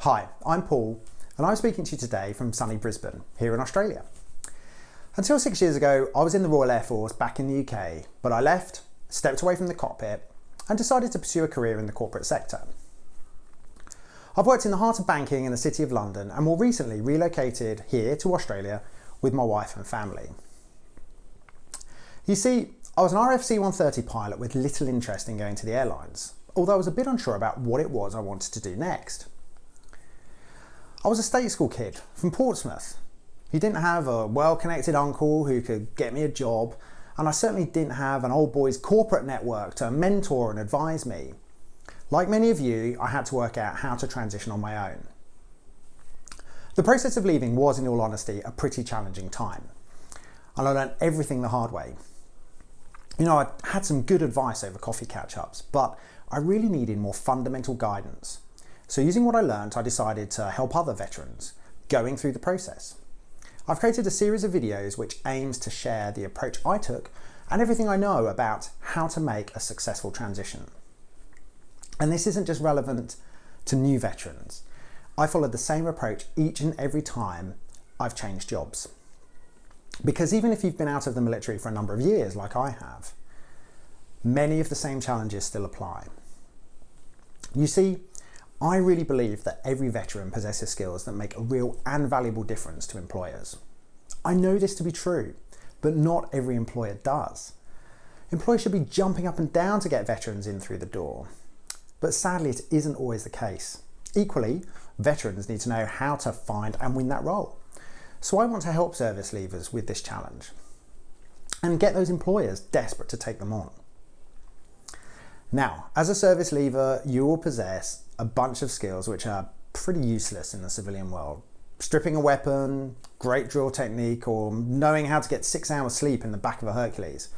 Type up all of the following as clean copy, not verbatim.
Hi, I'm Paul, and I'm speaking to you today from sunny Brisbane, here in Australia. Until 6 years ago, I was in the Royal Air Force back in the UK, but I left, stepped away from the cockpit, and decided to pursue a career in the corporate sector. I've worked in the heart of banking in the City of London, and more recently relocated here to Australia with my wife and family. You see, I was an RFC 130 pilot with little interest in going to the airlines, although I was a bit unsure about what it was I wanted to do next. I was a state school kid from Portsmouth. He didn't have a well-connected uncle who could get me a job, and I certainly didn't have an old boys corporate network to mentor and advise me. Like many of you, I had to work out how to transition on my own. The process of leaving was, in all honesty, a pretty challenging time, and I learned everything the hard way. You know, I had some good advice over coffee catch-ups, but I really needed more fundamental guidance. So using what I learned, I decided to help other veterans going through the process. I've created a series of videos which aims to share the approach I took and everything I know about how to make a successful transition. And this isn't just relevant to new veterans. I followed the same approach each and every time I've changed jobs. Because even if you've been out of the military for a number of years, like I have, many of the same challenges still apply. You see, I really believe that every veteran possesses skills that make a real and valuable difference to employers. I know this to be true, but not every employer does. Employers should be jumping up and down to get veterans in through the door. But sadly, it isn't always the case. Equally, veterans need to know how to find and win that role. So I want to help service leavers with this challenge and get those employers desperate to take them on. Now, as a service leaver, you will possess a bunch of skills which are pretty useless in the civilian world. Stripping a weapon, great drill technique, or knowing how to get 6 hours sleep in the back of a Hercules.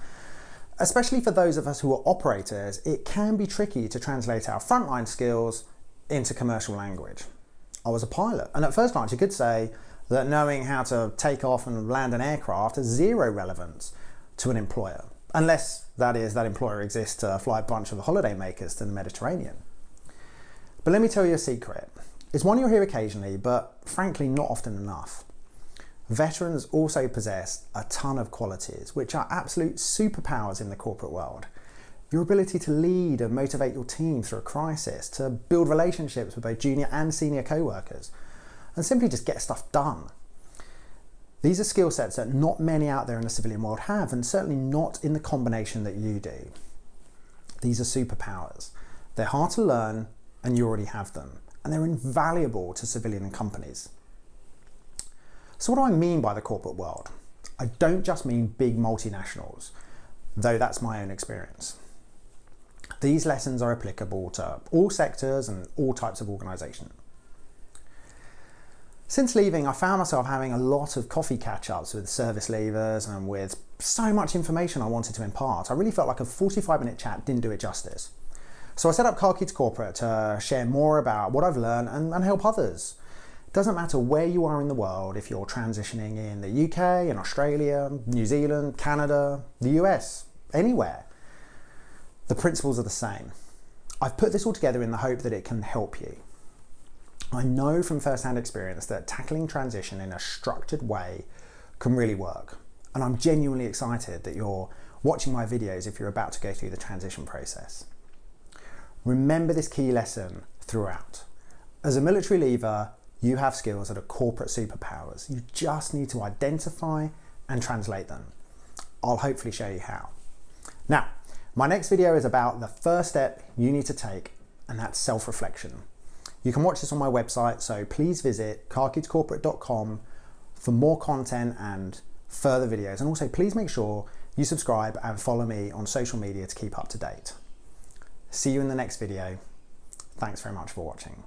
Especially for those of us who are operators, it can be tricky to translate our frontline skills into commercial language. I was a pilot, and at first glance you could say that knowing how to take off and land an aircraft has zero relevance to an employer, unless that employer exists to fly a bunch of holidaymakers to the Mediterranean. But let me tell you a secret. It's one you'll hear occasionally, but frankly not often enough. Veterans also possess a ton of qualities which are absolute superpowers in the corporate world. Your ability to lead and motivate your team through a crisis, to build relationships with both junior and senior co-workers, and simply just get stuff done. These are skill sets that not many out there in the civilian world have, and certainly not in the combination that you do. These are superpowers. They're hard to learn, and you already have them, and they're invaluable to civilian companies. So what do I mean by the corporate world? I don't just mean big multinationals, though that's my own experience. These lessons are applicable to all sectors and all types of organisation. Since leaving, I found myself having a lot of coffee catch-ups with service leavers and with so much information I wanted to impart. I really felt like a 45-minute chat didn't do it justice. So I set up Khaki Corporate to share more about what I've learned and help others. It doesn't matter where you are in the world, if you're transitioning in the UK, in Australia, New Zealand, Canada, the US, anywhere. The principles are the same. I've put this all together in the hope that it can help you. I know from first-hand experience that tackling transition in a structured way can really work. And I'm genuinely excited that you're watching my videos if you're about to go through the transition process. Remember this key lesson throughout. As a military leaver, you have skills that are corporate superpowers. You just need to identify and translate them. I'll hopefully show you how. Now, my next video is about the first step you need to take, and that's self-reflection. You can watch this on my website, so please visit khakicorporate.com for more content and further videos. And also please make sure you subscribe and follow me on social media to keep up to date. See you in the next video. Thanks very much for watching.